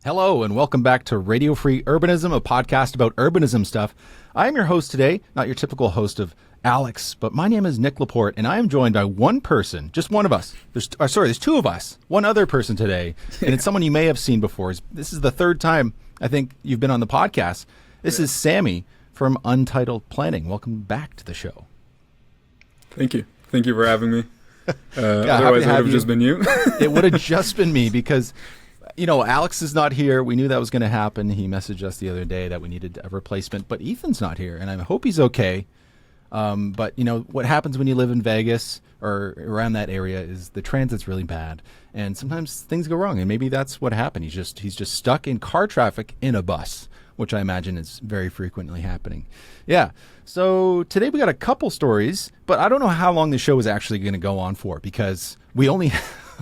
Hello, and welcome back to Radio Free Urbanism, a podcast about urbanism stuff. I am your host today, not your typical host of Alex, but my name is Nick Laporte, and I am joined by one person, just one of us. There's two of us, one other person today, and it's someone you may have seen before. This is the third time I think you've been on the podcast. This is Sami from Untitled Planning. Welcome back to the show. Thank you. Thank you for having me. Otherwise, it would have just been you. It would have just been me because, Alex is not here. We knew that was going to happen. He messaged us the other day that we needed a replacement, but Ethan's not here, and I hope he's okay. But what happens when you live in Vegas or around that area is the transit's really bad, and sometimes things go wrong, and maybe that's what happened. He's just stuck in car traffic in a bus, which I imagine is very frequently happening. Yeah. So today we got a couple stories, but I don't know how long the show is actually going to go on for because we only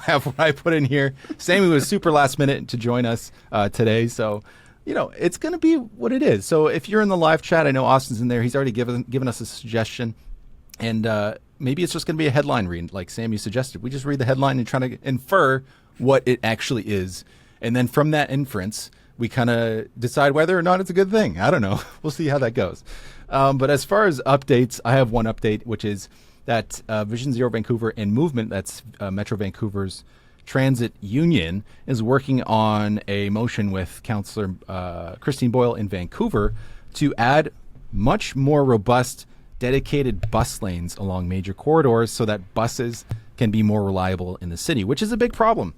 have what I put in here. Sami was super last minute to join us today, so. It's going to be what it is. So if you're in the live chat, I know Austin's in there. He's already given us a suggestion. And maybe it's just going to be a headline read, like Sami suggested. We just read the headline and try to infer what it actually is. And then from that inference, we kind of decide whether or not it's a good thing. I don't know. We'll see how that goes. But as far as updates, I have one update, which is that Vision Zero Vancouver and Movement, that's Metro Vancouver's Transit Union, is working on a motion with Councillor Christine Boyle in Vancouver to add much more robust dedicated bus lanes along major corridors so that buses can be more reliable in the city, which is a big problem.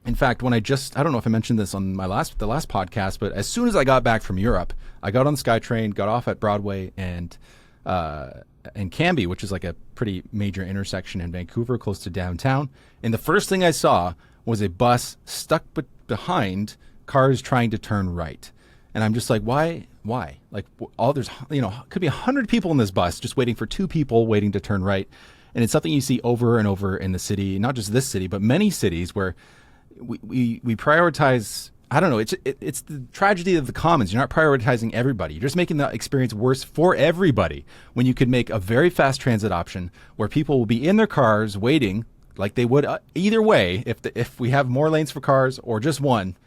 In fact, when I don't know if I mentioned this on the last podcast, but as soon as I got back from Europe, I got on the SkyTrain, got off at Broadway and Cambie, which is like a pretty major intersection in Vancouver, close to downtown. And the first thing I saw was a bus stuck behind cars trying to turn right. And I'm just like, why? Like, there's, could be 100 people in this bus just waiting for two people waiting to turn right. And it's something you see over and over in the city, not just this city, but many cities where we prioritize. I don't know. It's the tragedy of the commons. You're not prioritizing everybody. You're just making the experience worse for everybody when you could make a very fast transit option where people will be in their cars waiting like they would either way. If we have more lanes for cars or just one,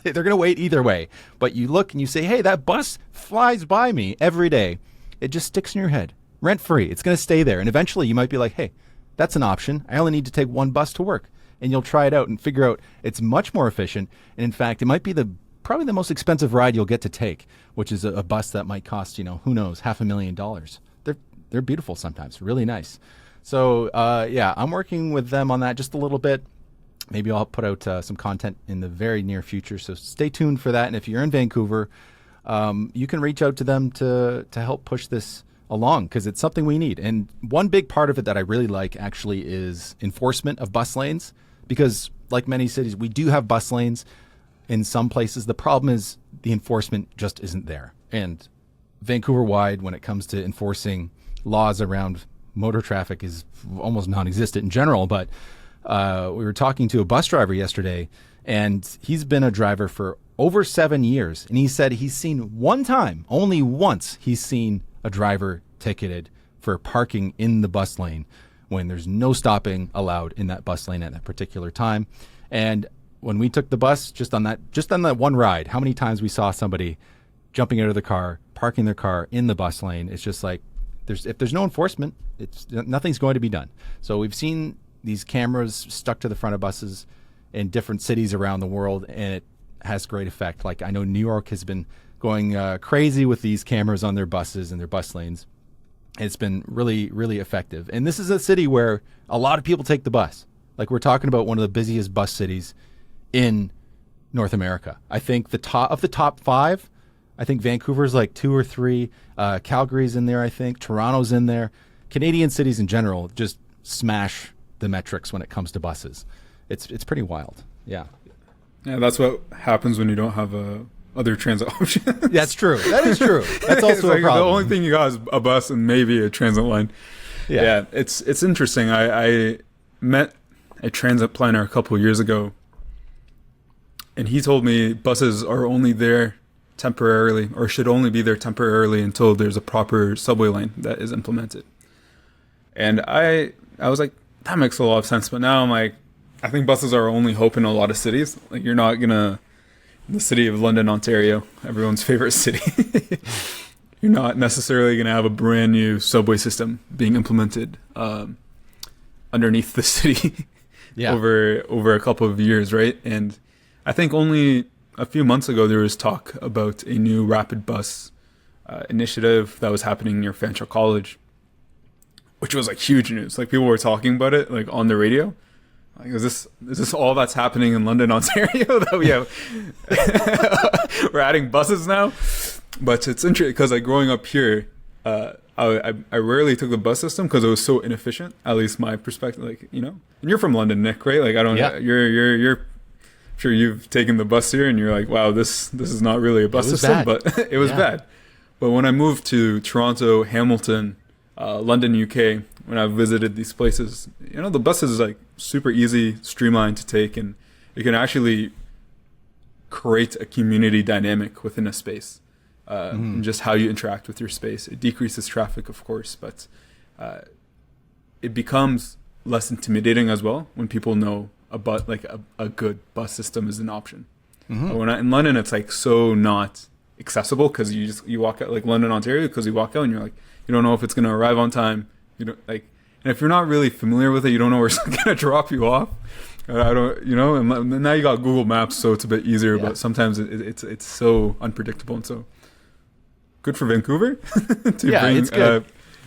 they're going to wait either way. But you look and you say, hey, that bus flies by me every day. It just sticks in your head, rent free. It's going to stay there. And eventually you might be like, hey, that's an option. I only need to take one bus to work. And you'll try it out and figure out it's much more efficient. And in fact, it might be probably the most expensive ride you'll get to take, which is a bus that might cost, who knows, $500,000. They're beautiful sometimes, really nice. So I'm working with them on that just a little bit. Maybe I'll put out some content in the very near future. So stay tuned for that. And if you're in Vancouver, you can reach out to them to help push this along because it's something we need. And one big part of it that I really like actually is enforcement of bus lanes. Because like many cities, we do have bus lanes in some places. The problem is the enforcement just isn't there. And Vancouver-wide, when it comes to enforcing laws around motor traffic, is almost non-existent in general. But we were talking to a bus driver yesterday, and he's been a driver for over 7 years. And he said he's seen one time, only once, he's seen a driver ticketed for parking in the bus lane when there's no stopping allowed in that bus lane at that particular time. And when we took the bus, just on that one ride, how many times we saw somebody jumping out of the car, parking their car in the bus lane. It's just like, if there's no enforcement, nothing's going to be done. So we've seen these cameras stuck to the front of buses in different cities around the world, and it has great effect. Like I know New York has been going crazy with these cameras on their buses and their bus lanes. It's been really, really effective. And this is a city where a lot of people take the bus. Like we're talking about one of the busiest bus cities in North America. I think the top five, I think Vancouver's like 2 or 3. Calgary's in there, I think. Toronto's in there. Canadian cities in general just smash the metrics when it comes to buses. It's pretty wild. Yeah. Yeah, that's what happens when you don't have other transit options. That's true. That is true. That's also a problem. The only thing you got is a bus and maybe a transit line. Yeah, it's interesting. I met a transit planner a couple of years ago, and he told me buses are only there temporarily, or should only be there temporarily until there's a proper subway line that is implemented. And I was like, that makes a lot of sense. But now I'm like, I think buses are only hope in a lot of cities. Like you're not gonna the city of London, Ontario, everyone's favorite city, you're not necessarily going to have a brand new subway system being implemented underneath the city over a couple of years, right? And I think only a few months ago there was talk about a new rapid bus initiative that was happening near Fanshawe College, which was like huge news. Like people were talking about it like on the radio. Like, is this all that's happening in London, Ontario? That we have, we're adding buses now. But it's interesting because like growing up here, I rarely took the bus system because it was so inefficient. At least my perspective, like and you're from London, Nick, right? Like I don't. Yeah. You're sure you've taken the bus here, and you're like, wow, this is not really a bus system, but it was bad. But when I moved to Toronto, Hamilton, London, UK, when I visited these places, the bus is like super easy, streamlined to take, and it can actually create a community dynamic within a space. And just how you interact with your space. It decreases traffic, of course, but it becomes less intimidating as well when people know about like a good bus system is an option. But when in London, it's like so not accessible because you walk out, like London, Ontario, because you walk out and you're like, you don't know if it's going to arrive on time. You don't like, and if you're not really familiar with it, you don't know where it's going to drop you off. I don't, and now you got Google Maps, so it's a bit easier, but sometimes it's so unpredictable, and so good for Vancouver to bring. It's good.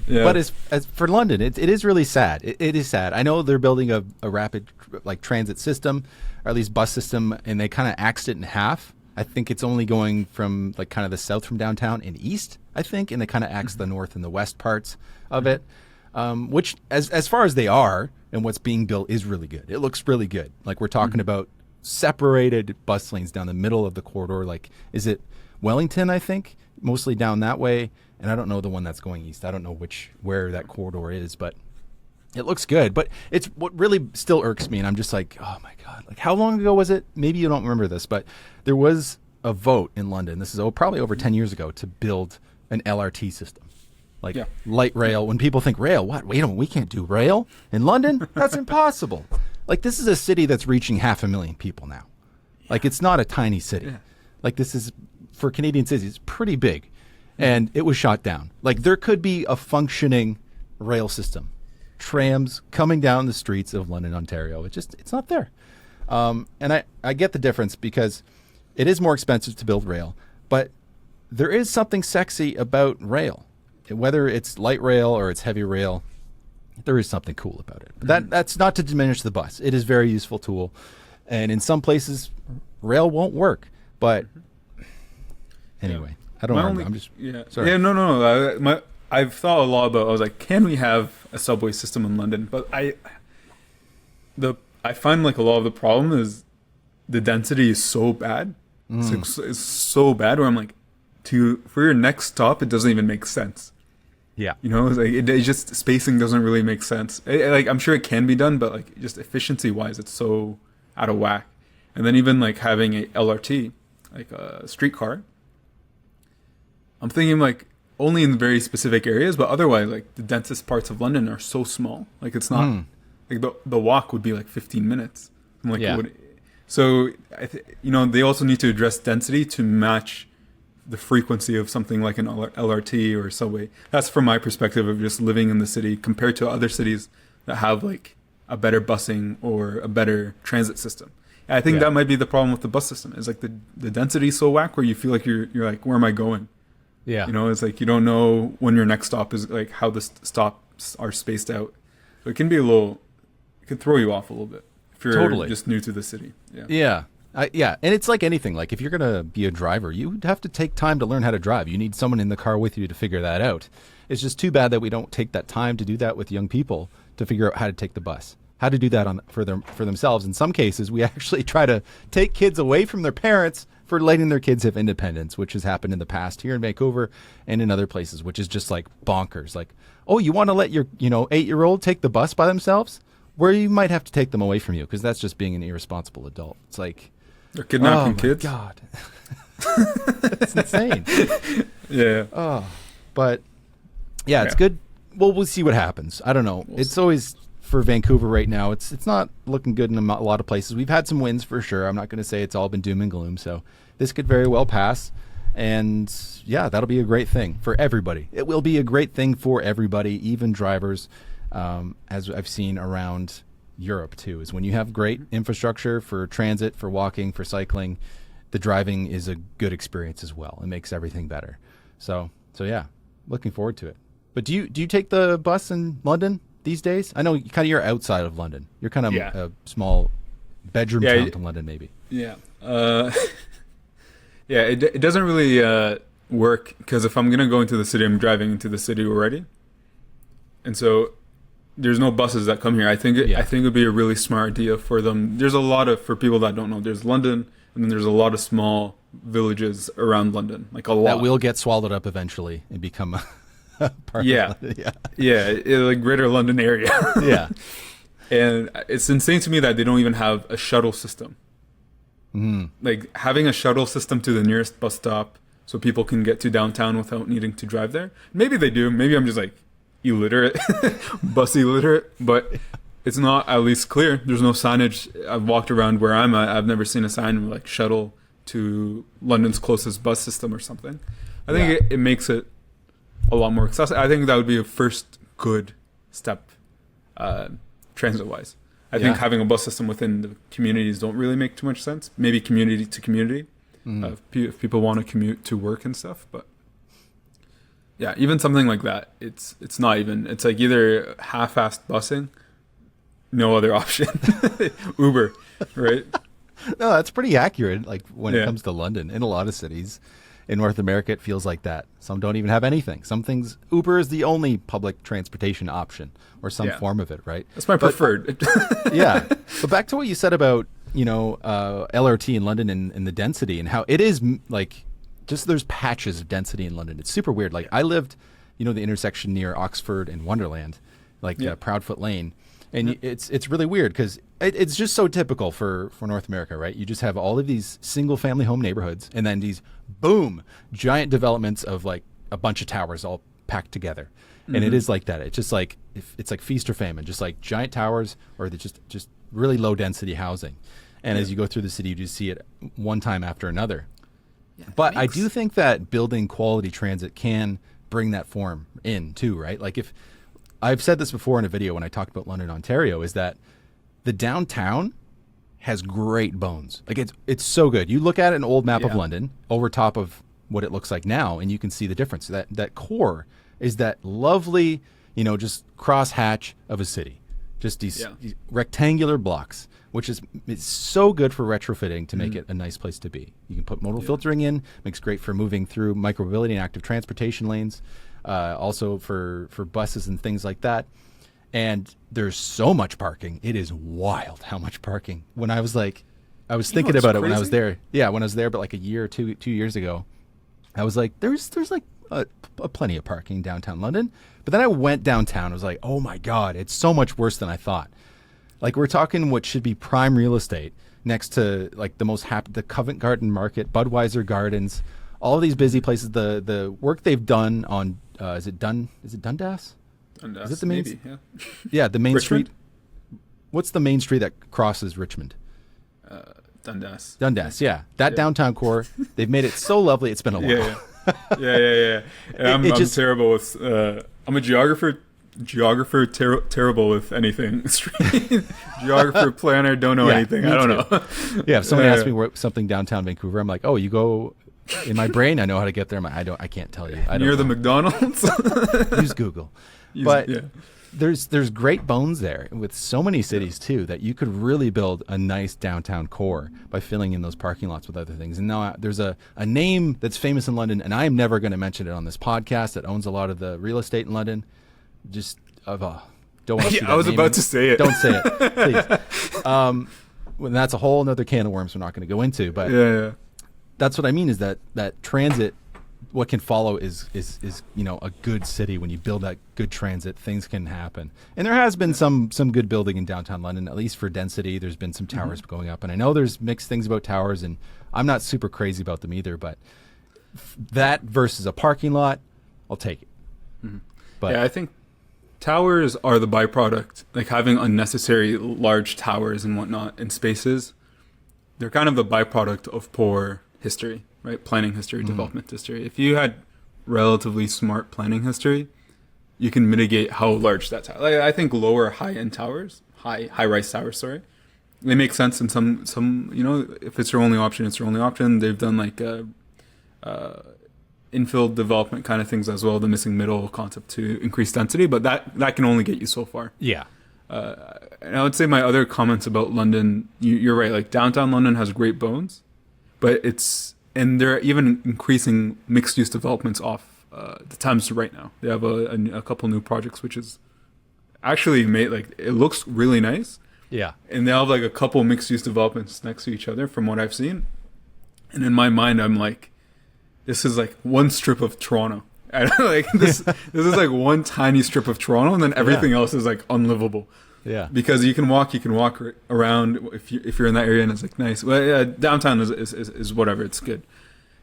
But as for London, it is really sad. It is sad. I know they're building a rapid like transit system, or at least bus system, and they kind of axed it in half. I think it's only going from like kind of the south from downtown and east, I think, and they kind of axed the north and the west parts of it, which as far as they are and what's being built is really good. It looks really good. Like we're talking about separated bus lanes down the middle of the corridor. Like, is it Wellington, I think? Mostly down that way, and I don't know the one that's going east. I don't know where that corridor is, but it looks good. But it's what really still irks me, and I'm just like, oh my god, like how long ago was it? Maybe you don't remember this, but there was a vote in London. This is probably over 10 years ago to build an LRT system, like light rail. When people think rail, what? Wait a minute, we can't do rail in London. That's impossible. Like this is a city that's reaching 500,000 people now. Like it's not a tiny city. Yeah. Like this is. For Canadian cities, it's pretty big, and it was shot down. Like there could be a functioning rail system, trams coming down the streets of London, Ontario. It's not there. And I get the difference because it is more expensive to build rail, but there is something sexy about rail, whether it's light rail or it's heavy rail. There is something cool about it. That's not to diminish the bus. It is a very useful tool, and in some places, rail won't work, but. Anyway, I don't know. I'm just sorry. Yeah, no. I've thought a lot about. I was like, can we have a subway system in London? But I find like a lot of the problem is the density is so bad. It's so bad where I'm like, for your next stop, it doesn't even make sense. Yeah, it's like it just spacing doesn't really make sense. Like I'm sure it can be done, but like just efficiency wise, it's so out of whack. And then even like having a LRT, like a streetcar. I'm thinking like only in very specific areas, but otherwise like the densest parts of London are so small. Like it's not like the walk would be like 15 minutes. I'm like, so they also need to address density to match the frequency of something like an LRT or subway. That's from my perspective of just living in the city compared to other cities that have like a better busing or a better transit system. And I think that might be the problem with the bus system is like the density is so whack where you feel like you're like, where am I going? Yeah. It's like you don't know when your next stop is, like how the stops are spaced out. So it can be it can throw you off a little bit if you're just new to the city. Yeah. Yeah. And it's like anything. Like if you're going to be a driver, you have to take time to learn how to drive. You need someone in the car with you to figure that out. It's just too bad that we don't take that time to do that with young people to figure out how to take the bus, how to do that for themselves. In some cases, we actually try to take kids away from their parents for letting their kids have independence, which has happened in the past here in Vancouver and in other places, which is just like bonkers. Like, oh, you want to let your 8-year-old take the bus by themselves? Where you might have to take them away from you because that's just being an irresponsible adult. It's like they're kidnapping kids. God, that's insane. Yeah. Oh, but it's good. Well, we'll see what happens. I don't know. It's always for Vancouver right now. It's not looking good in a lot of places. We've had some wins for sure. I'm not going to say it's all been doom and gloom. So this could very well pass. And yeah, that'll be a great thing for everybody. It will be a great thing for everybody, even drivers, as I've seen around Europe too, is when you have great infrastructure for transit, for walking, for cycling, the driving is a good experience as well. It makes everything better. So yeah, looking forward to it. But do you take the bus in London these days? I know kind of you're outside of London. You're kind of a small bedroom town to London, maybe. Yeah. It doesn't really work, because if I'm going to go into the city, I'm driving into the city already. And so there's no buses that come here. I think it would be a really smart idea for them. There's a lot of, for people that don't know, there's London, and then there's a lot of small villages around London, like a lot. That will get swallowed up eventually and become a part of London. Like greater London area. Yeah. And it's insane to me that they don't even have a shuttle system. Like having a shuttle system to the nearest bus stop so people can get to downtown without needing to drive there. Maybe they do. Maybe I'm just like illiterate, bus illiterate, but it's not at least clear. There's no signage. I've walked around where I'm at. I've never seen a sign like shuttle to London's closest bus system or something. I think it makes it a lot more accessible. I think that would be a first good step transit-wise. I think having a bus system within the communities don't really make too much sense. Maybe community to community, if people want to commute to work and stuff. But yeah, even something like that, it's not even. It's like either half-assed busing, no other option. Uber, right? No, that's pretty accurate. Like when it comes to London, in a lot of cities in North America, it feels like that. Some don't even have anything. Some things, Uber is the only public transportation option, or some form of it, right? That's my preferred. Yeah. But back to what you said about, LRT in London and the density, and how it is like, just there's patches of density in London. It's super weird. Like I lived, the intersection near Oxford and Wonderland, like Proudfoot Lane. And it's really weird because it's just so typical for North America, right? You just have all of these single family home neighborhoods, and then these giant developments of like a bunch of towers all packed together. And it is like that. It's just like, it's like feast or famine, just like giant towers, or just really low density housing. And as you go through the city, you just see it one time after another. Yeah, but I do think that building quality transit can bring that form in too, right? Like if I've said this before in a video when I talked about London, Ontario, is that the downtown has great bones. Like it's so good. You look at an old map of London over top of what it looks like now, and you can see the difference. That core is that lovely, just crosshatch of a city. Just these rectangular blocks, which is it's so good for retrofitting to make it a nice place to be. You can put modal filtering in, makes great for moving through micromobility and active transportation lanes. Also for buses and things like that. And there's so much parking. It is wild how much parking. When I was thinking about it when I was there. Yeah, when I was there, but like a year or 2 years ago, I was like, there's like a plenty of parking downtown London. But then I went downtown. I was like, oh my God, it's so much worse than I thought. Like we're talking what should be prime real estate next to like the Covent Garden Market, Budweiser Gardens, all of these busy places. The work they've done on is it Dundas? Dundas? Is it the main? Maybe, yeah. Yeah, the main Richmond? street. What's the main street that crosses Richmond? Dundas. Dundas, yeah. That downtown core, they've made it so lovely. It's been a while. Yeah. I'm terrible with. I'm a geographer. Terrible with anything. Geographer, planner, don't know anything. I don't know. Yeah, if someone asks me where something downtown Vancouver, I'm like, oh, you go. In my brain, I know how to get there. I can't tell you. Near the McDonald's. Use Google. There's great bones there with so many cities too that you could really build a nice downtown core by filling in those parking lots with other things. And now there's a name that's famous in London, and I'm never going to mention it on this podcast, that owns a lot of the real estate in London. Just don't want to. I was about to say it. Don't say it, please. Well, that's a whole other can of worms we're not going to go into. But that's what I mean is that transit, what can follow is a good city. When you build that good transit, things can happen. And there has been some good building in downtown London, at least for density. There's been some towers going up, and I know there's mixed things about towers, and I'm not super crazy about them either. But that versus a parking lot, I'll take it. But I think towers are the byproduct. Like having unnecessary large towers and whatnot in spaces, they're kind of the byproduct of poor history, right? Planning history, development history. If you had relatively smart planning history, you can mitigate how large that tower. Like, I think lower high-end towers, high-rise towers, sorry, they make sense in some if it's your only option, it's your only option. They've done like infill development kind of things as well, the missing middle concept to increase density, but that can only get you so far. Yeah. And I would say my other comments about London, you're right, like downtown London has great bones, but and they're even increasing mixed use developments off the Thames right now. They have a couple new projects, which is actually made, like, it looks really nice. Yeah. And they have like a couple mixed use developments next to each other from what I've seen. And in my mind, I'm like, this is like one strip of Toronto. And like this is like one tiny strip of Toronto, and then everything else is like unlivable. Yeah. Because you can walk around if you're in that area, and it's like nice. Well, yeah, downtown is whatever, it's good.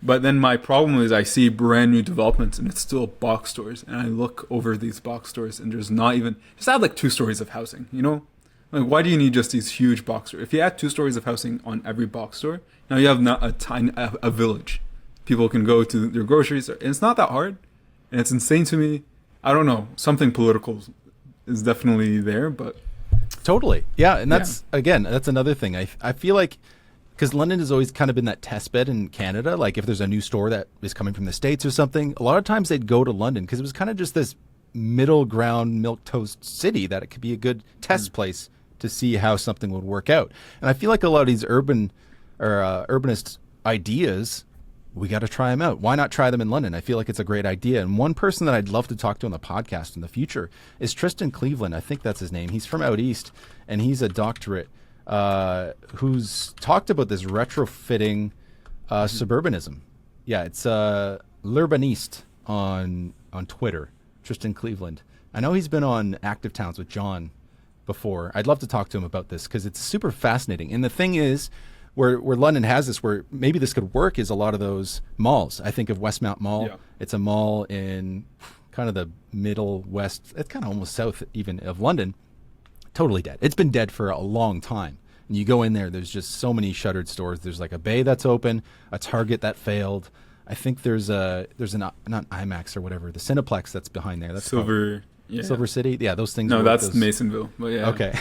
But then my problem is I see brand new developments and it's still box stores, and I look over these box stores and there's not even, just add like 2 stories of housing, you know? Like, why do you need just these huge box stores? If you add 2 stories of housing on every box store, now you have not a village. People can go to their groceries, and it's not that hard, and it's insane to me. I don't know. Something political is definitely there, but totally, yeah. And that's that's another thing. I feel like, because London has always kind of been that test bed in Canada. Like if there's a new store that is coming from the States or something, a lot of times they'd go to London because it was kind of just this middle ground milquetoast city that it could be a good test place to see how something would work out. And I feel like a lot of these urbanist ideas, we got to try them out. Why not try them in London? I feel like it's a great idea. And one person that I'd love to talk to on the podcast in the future is Tristan Cleveland. I think that's his name. He's from out east, and he's a doctorate who's talked about this retrofitting suburbanism. Yeah, it's l'urbaniste on Twitter, Tristan Cleveland. I know he's been on Active Towns with John before. I'd love to talk to him about this because it's super fascinating. And the thing is, where London has this, where maybe this could work, is a lot of those malls. I think of Westmount Mall. Yeah. It's a mall in kind of the middle west. It's kind of almost south even of London. Totally dead. It's been dead for a long time. And you go in there, there's just so many shuttered stores. There's like a Bay that's open, a Target that failed. I think there's not IMAX or whatever, the Cineplex that's behind there. That's Silver City. Yeah, those things. No, that's Masonville. But yeah. Okay.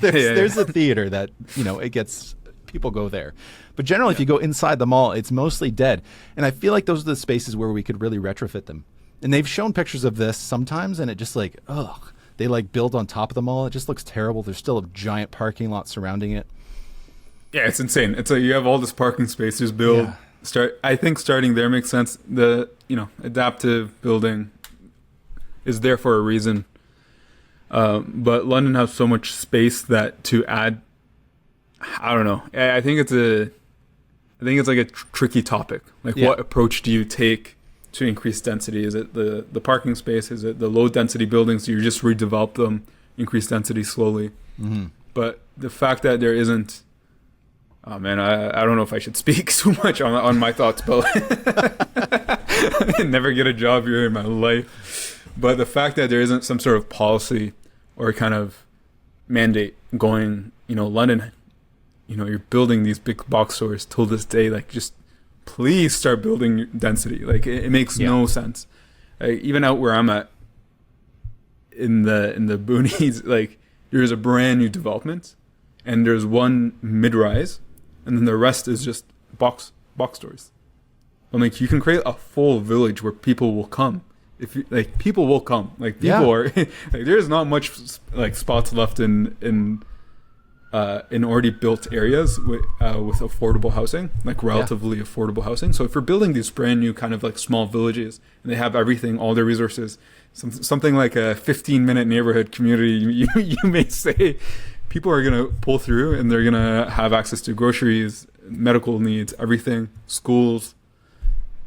there's a theater that, it gets, people go there. But generally, if you go inside the mall, it's mostly dead. And I feel like those are the spaces where we could really retrofit them. And they've shown pictures of this sometimes, and it just like, they like build on top of the mall. It just looks terrible. There's still a giant parking lot surrounding it. Yeah, it's insane. It's like you have all this parking space, just build. Yeah. I think starting there makes sense. The adaptive building is there for a reason. But London has so much space that to add, I don't know. I think it's like a tricky topic. Like, what approach do you take to increase density? Is it the parking space? Is it the low density buildings? You just redevelop them, increase density slowly. Mm-hmm. But the fact that there isn't, oh man, I don't know if I should speak too much on my thoughts, but I never get a job here in my life. But the fact that there isn't some sort of policy or kind of mandate going, London, you're building these big box stores till this day, like, just please start building density. Like, it makes no sense. Like, even out where I'm at in the boonies, like, there's a brand new development and there's one mid-rise, and then the rest is just box stores. I'm like, you can create a full village where people will come. People will come. Like, people are like, there's not much like spots left in already built areas with affordable housing, like relatively affordable housing. So if you're building these brand new kind of like small villages and they have everything, all their resources, something like a 15-minute neighborhood community, you may say, people are going to pull through and they're going to have access to groceries, medical needs, everything, schools,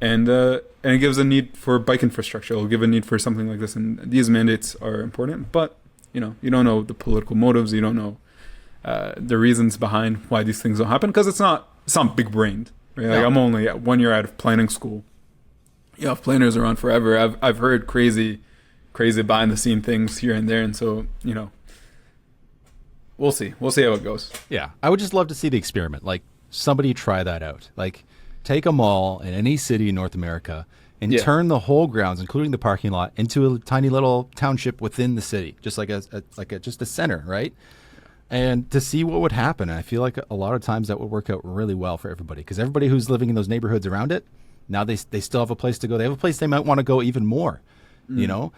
and it gives a need for bike infrastructure. It'll give a need for something like this, and these mandates are important. But you don't know the political motives. You don't know the reasons behind why these things don't happen, because it's not big brained. Right? Like, I'm only 1 year out of planning school. Planners around forever. I've heard crazy behind the scene things here and there, and so we'll see how it goes. Yeah, I would just love to see the experiment. Like, somebody try that out. Like, take a mall in any city in North America and turn the whole grounds, including the parking lot, into a tiny little township within the city, just like just a center, right? And to see what would happen. And I feel like a lot of times that would work out really well for everybody, because everybody who's living in those neighborhoods around it, now they still have a place to go. They have a place they might want to go even more. You know,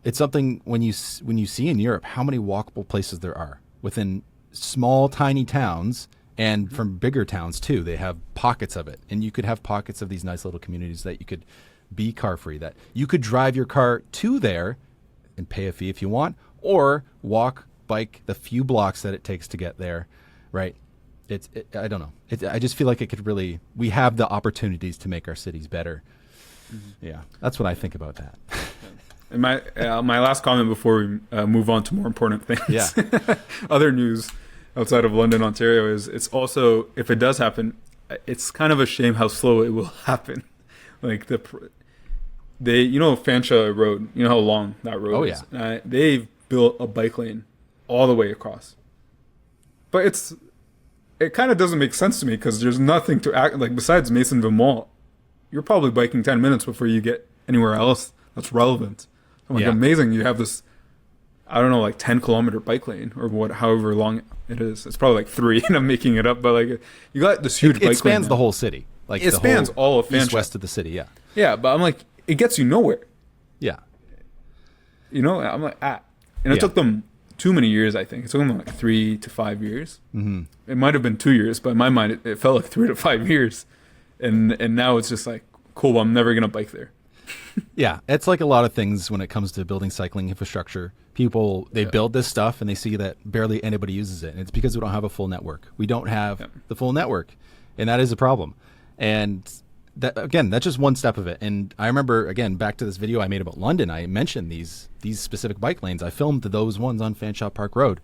it's something when you see in Europe how many walkable places there are within small, tiny towns. And from bigger towns, too, they have pockets of it. And you could have pockets of these nice little communities that you could be car-free, that you could drive your car to there and pay a fee if you want, or walk, bike the few blocks that it takes to get there, right? I don't know. I just feel like it could really, we have the opportunities to make our cities better. Yeah, that's what I think about that. And my last comment before we move on to more important things, other news outside of London, Ontario, is it's also, if it does happen, it's kind of a shame how slow it will happen. Like Fanshawe Road, you know how long that road is? Yeah. They've built a bike lane all the way across. But it kind of doesn't make sense to me, because there's nothing to act like besides Masonville Mall. You're probably biking 10 minutes before you get anywhere else that's relevant. I'm like, amazing. You have this, I don't know, like 10-kilometer bike lane or however long it is. It's probably like 3, and I'm making it up. But like, you got this huge bike lane. It spans the whole city. Like it spans all of Fanshawe. East west of the city. Yeah. Yeah, but I'm like, it gets you nowhere. Yeah. You know, I'm like, and it took them too many years. I think it took them like 3 to 5 years. Mm-hmm. It might have been 2 years, but in my mind, it felt like 3 to 5 years. And now it's just like, cool, well, I'm never gonna bike there. Yeah, it's like a lot of things when it comes to building cycling infrastructure. People, they build this stuff and they see that barely anybody uses it. And it's because we don't have a full network. We don't have the full network. And that is a problem. And that, again, that's just one step of it. And I remember, again, back to this video I made about London, I mentioned these specific bike lanes. I filmed those ones on Fanshawe Park Road.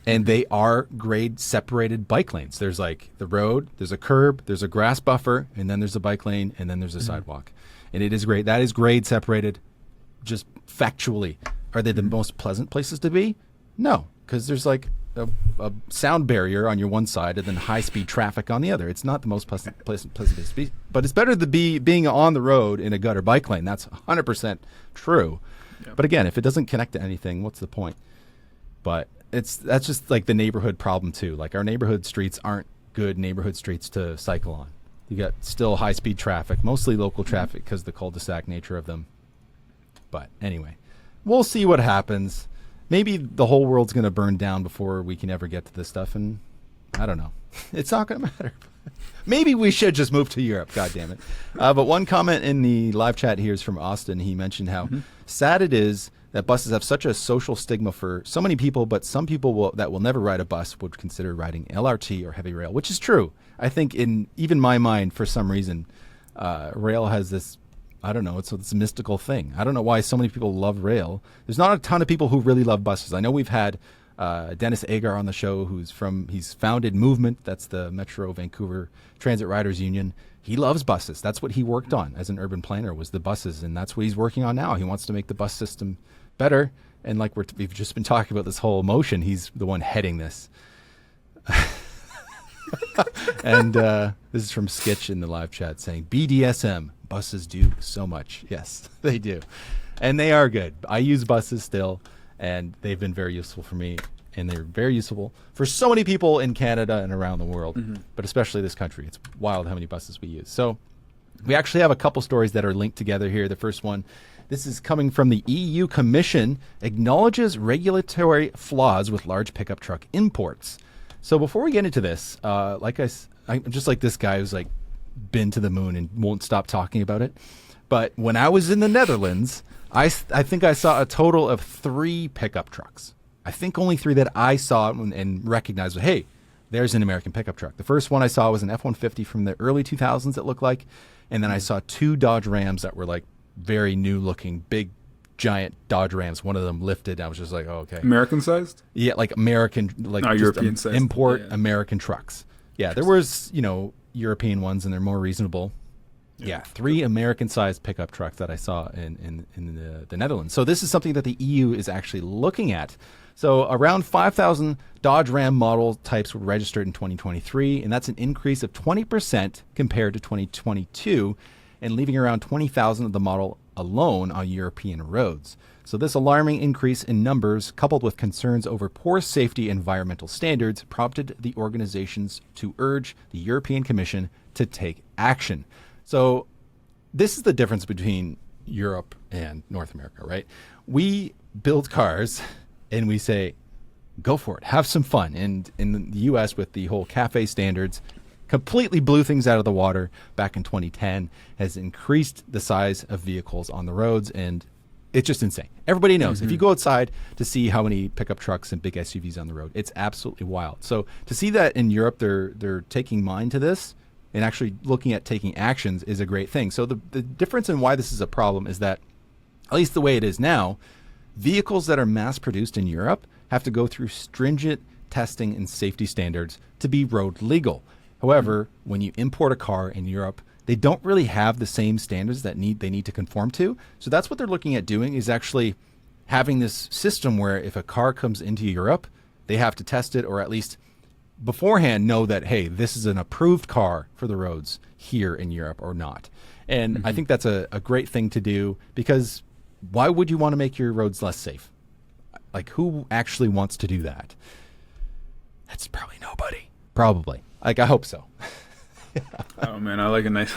And they are grade separated bike lanes. There's like the road, there's a curb, there's a grass buffer, and then there's a bike lane, and then there's a sidewalk. And it is great. That is grade separated, just factually. Are they the most pleasant places to be? No, because there's like a sound barrier on your one side and then high-speed traffic on the other. It's not the most pleasant place to be. But it's better to be being on the road in a gutter bike lane. That's 100% true. Yeah. But again, if it doesn't connect to anything, what's the point? But that's just like the neighborhood problem too. Like our neighborhood streets aren't good neighborhood streets to cycle on. You got still high-speed traffic, mostly local traffic because of the cul-de-sac nature of them. But anyway, we'll see what happens. Maybe the whole world's going to burn down before we can ever get to this stuff, and I don't know. It's not going to matter. Maybe we should just move to Europe, God damn it. But one comment in the live chat here is from Austin. He mentioned how sad it is that buses have such a social stigma for so many people, but some people that will never ride a bus would consider riding LRT or heavy rail, which is true. I think in even my mind, for some reason, rail has this, I don't know, it's a mystical thing. I don't know why so many people love rail. There's not a ton of people who really love buses. I know we've had Dennis Agar on the show, he's founded Movement, that's the Metro Vancouver Transit Riders Union. He loves buses. That's what he worked on as an urban planner, was the buses, and that's what he's working on now. He wants to make the bus system better, and like we've just been talking about this whole motion, he's the one heading this. And this is from Skitch in the live chat saying, BDSM, buses do so much. Yes, they do. And they are good. I use buses still, and they've been very useful for me, and they're very useful for so many people in Canada and around the world, but especially this country. It's wild how many buses we use. So we actually have a couple stories that are linked together here. The first one, this is coming from the EU Commission, acknowledges regulatory flaws with large pickup truck imports. So before we get into this, I'm just like this guy who's like been to the moon and won't stop talking about it. But when I was in the Netherlands, I think I saw a total of 3 pickup trucks. I think only 3 that I saw and recognized, hey, there's an American pickup truck. The first one I saw was an F-150 from the early 2000s, it looked like. And then I saw 2 Dodge Rams that were like very new looking, big, giant Dodge Rams. One of them lifted. I was just like, oh, okay. American sized? Yeah, like American, like not European sized. Import American trucks. Yeah, there was, European ones, and they're more reasonable. Yeah, 3 American-sized pickup trucks that I saw in the Netherlands. So this is something that the EU is actually looking at. So around 5,000 Dodge Ram model types were registered in 2023, and that's an increase of 20% compared to 2022, and leaving around 20,000 of the model alone on European roads. So this alarming increase in numbers, coupled with concerns over poor safety and environmental standards, prompted the organizations to urge the European Commission to take action. So this is the difference between Europe and North America, right? We build cars and we say, go for it, have some fun. And in the US, with the whole CAFE standards, completely blew things out of the water back in 2010, has increased the size of vehicles on the roads, and it's just insane. Everybody knows. If you go outside to see how many pickup trucks and big SUVs on the road, it's absolutely wild. So to see that in Europe, they're taking mind to this and actually looking at taking actions is a great thing. So the difference in why this is a problem is that, at least the way it is now, vehicles that are mass produced in Europe have to go through stringent testing and safety standards to be road legal. However, when you import a car in Europe, they don't really have the same standards that they need to conform to. So that's what they're looking at doing, is actually having this system where if a car comes into Europe, they have to test it, or at least beforehand know that, hey, this is an approved car for the roads here in Europe or not. And I think that's a great thing to do, because why would you want to make your roads less safe? Like, who actually wants to do that? That's probably nobody. Probably. Like, I hope so. Oh man, I like a nice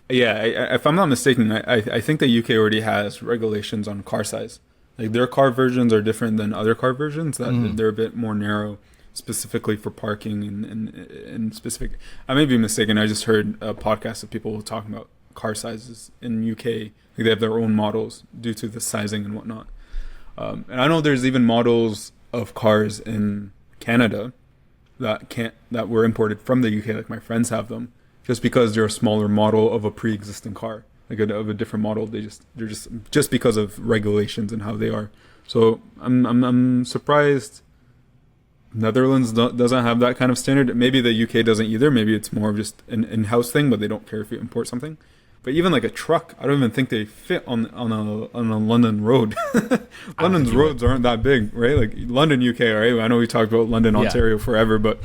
if I'm not mistaken, I think the UK already has regulations on car size. Like, their car versions are different than other car versions, that they're a bit more narrow, specifically for parking and specific. I may be mistaken. I just heard a podcast of people talking about car sizes in UK. Like, they have their own models due to the sizing and whatnot. And I know there's even models of cars in Canada that were imported from the UK, like my friends have them, just because they're a smaller model of a pre-existing car, like of a different model. They're just because of regulations and how they are. So I'm surprised Netherlands doesn't have that kind of standard. Maybe the UK doesn't either. Maybe it's more of just an in-house thing, but they don't care if you import something. But even like a truck, I don't even think they fit on a London road. London's roads aren't that big, right? Like London, UK, right? I know we talked about London, Ontario forever, but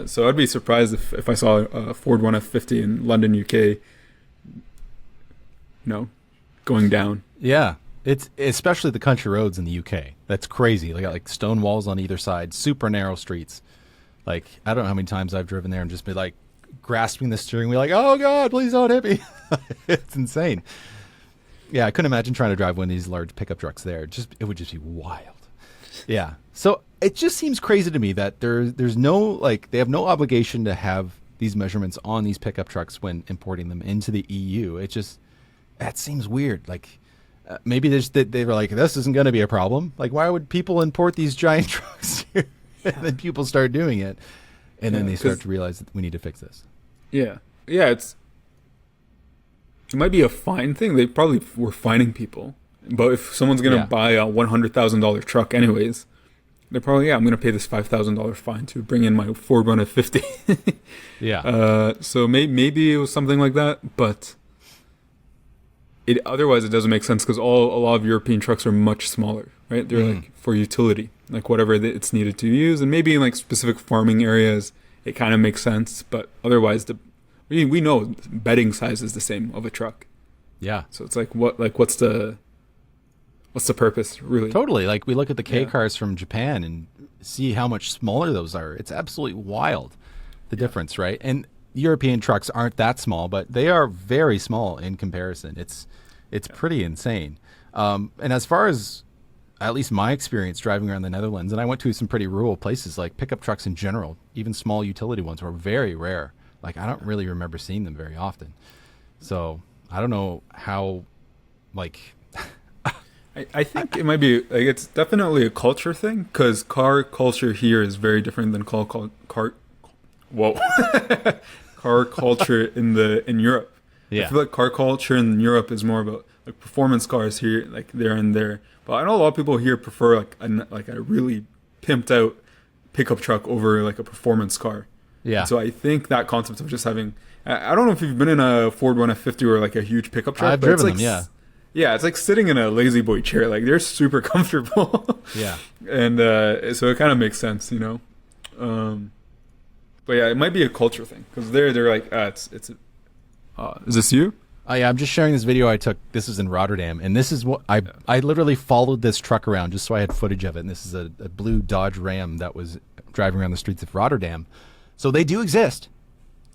so I'd be surprised if I saw a Ford 1F50 in London, UK, going down. Yeah, it's especially the country roads in the UK. That's crazy. They got like stone walls on either side, super narrow streets. Like, I don't know how many times I've driven there and just been like, grasping the steering wheel like, oh God, please don't hit me. It's insane. Yeah, I couldn't imagine trying to drive one of these large pickup trucks there. It would just be wild. Yeah. So it just seems crazy to me that there's no, like, they have no obligation to have these measurements on these pickup trucks when importing them into the EU. That seems weird. Like, maybe they were like, this isn't going to be a problem. Like, why would people import these giant trucks here? And then people start doing it. And then they start to realize that we need to fix this. Yeah. It might be a fine thing. They probably were fining people. But if someone's going to buy a $100,000 truck anyways, they're probably, I'm going to pay this $5,000 fine to bring in my Ford 150. Yeah. So maybe it was something like that. But otherwise it doesn't make sense, because a lot of European trucks are much smaller, right? They're like for utility, like whatever it's needed to use. And maybe in like specific farming areas, it kind of makes sense. But otherwise, we know bedding size is the same of a truck. Yeah. So it's like, what's the purpose, really? Totally. Like, we look at the K cars from Japan and see how much smaller those are. It's absolutely wild, the difference, right? And European trucks aren't that small, but they are very small in comparison. It's pretty insane. And as far as at least my experience driving around the Netherlands, and I went to some pretty rural places, like pickup trucks in general, even small utility ones, were very rare. Like, I don't really remember seeing them very often. So I don't know how, like... I think it might be, like, it's definitely a culture thing, because car culture here is very different than car culture in Europe. Yeah. I feel like car culture in Europe is more about like performance cars here, like there and there. But I know a lot of people here prefer like a really pimped out pickup truck over like a performance car. Yeah. And so I think that concept of just having, I don't know if you've been in a Ford 1F50 or like a huge pickup truck. I've driven them, yeah. Yeah, it's like sitting in a lazy boy chair. Like they're super comfortable. Yeah. And so it kind of makes sense, but yeah, it might be a culture thing because they're like, it's. Is this you? Yeah, I'm just sharing this video I took. This is in Rotterdam, and this is what I literally followed this truck around just so I had footage of it. And this is a blue Dodge Ram that was driving around the streets of Rotterdam. So they do exist.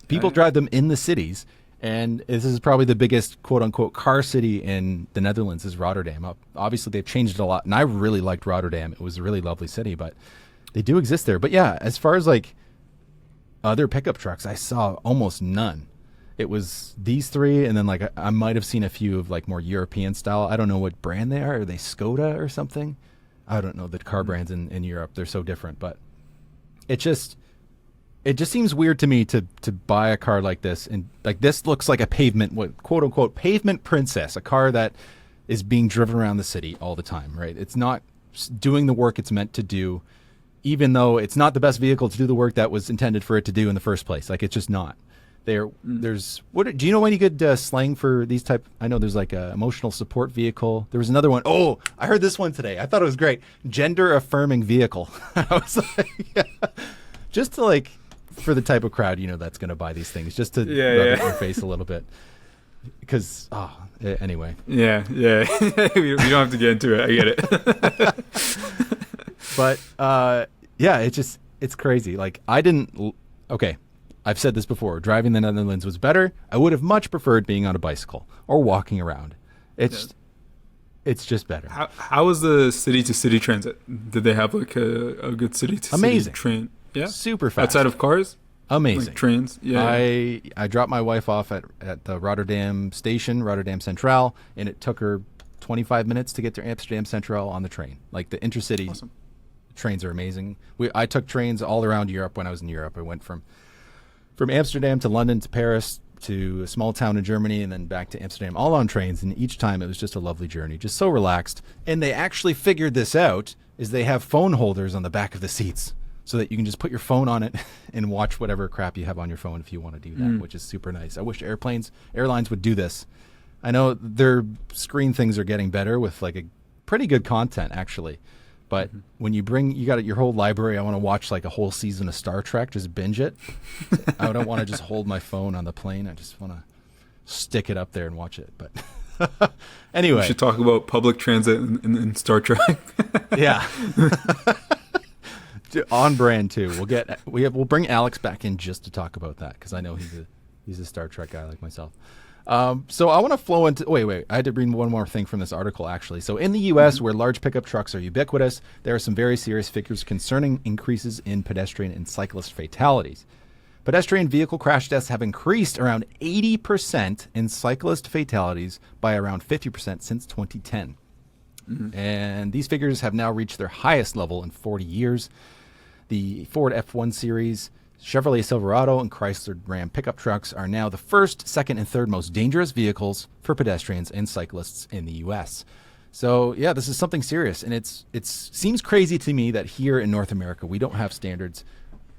People drive them in the cities, and this is probably the biggest quote unquote car city in the Netherlands is Rotterdam. Obviously, they've changed it a lot, and I really liked Rotterdam. It was a really lovely city, but they do exist there. But yeah, as far as like other pickup trucks, I saw almost none. It was these three, and then like I might have seen a few of like more European style. I don't know what brand they are. Are they Skoda or something? I don't know the car brands in Europe. They're so different, but it just seems weird to me to buy a car like this, and like this looks like a pavement, what quote unquote pavement princess, a car that is being driven around the city all the time, right? It's not doing the work it's meant to do, even though it's not the best vehicle to do the work that was intended for it to do in the first place. Like it's just not. There's what do you know any good slang for these type? I know there's like a emotional support vehicle. There was another one. Oh, I heard this one today. I thought it was great. Gender affirming vehicle. I was like, yeah. Just to like for the type of crowd that's going to buy these things, just to rub it in your face a little bit. Because anyway. Yeah. We don't have to get into it. I get it. But it's crazy. Like I've said this before. Driving the Netherlands was better. I would have much preferred being on a bicycle or walking around. It's just better. How was the city-to-city transit? Did they have like a good city-to-city train? Yeah, super fast. Outside of cars? Amazing. Like trains? Yeah. I dropped my wife off at the Rotterdam station, Rotterdam Centraal, and it took her 25 minutes to get to Amsterdam Centraal on the train. Like the intercity trains are amazing. I took trains all around Europe when I was in Europe. I went from Amsterdam to London to Paris to a small town in Germany and then back to Amsterdam, all on trains. And each time it was just a lovely journey, just so relaxed. And they actually figured this out is they have phone holders on the back of the seats so that you can just put your phone on it and watch whatever crap you have on your phone if you want to do that, which is super nice. I wish airlines would do this. I know their screen things are getting better with like a pretty good content actually. But when you got your whole library, I want to watch like a whole season of Star Trek, just binge it. I don't want to just hold my phone on the plane. I just want to stick it up there and watch it. But anyway. We should talk about public transit in Star Trek. Yeah. On brand too. We'll bring Alex back in just to talk about that because I know he's a Star Trek guy like myself. So I want to flow into wait. I had to read one more thing from this article, actually. So in the U.S., where large pickup trucks are ubiquitous, there are some very serious figures concerning increases in pedestrian and cyclist fatalities. Pedestrian vehicle crash deaths have increased around 80% and cyclist fatalities by around 50% since 2010. And these figures have now reached their highest level in 40 years. The Ford F1 series, Chevrolet Silverado, and Chrysler Ram pickup trucks are now the first, second, and third most dangerous vehicles for pedestrians and cyclists in the U.S. So, yeah, this is something serious. And it seems crazy to me that here in North America, we don't have standards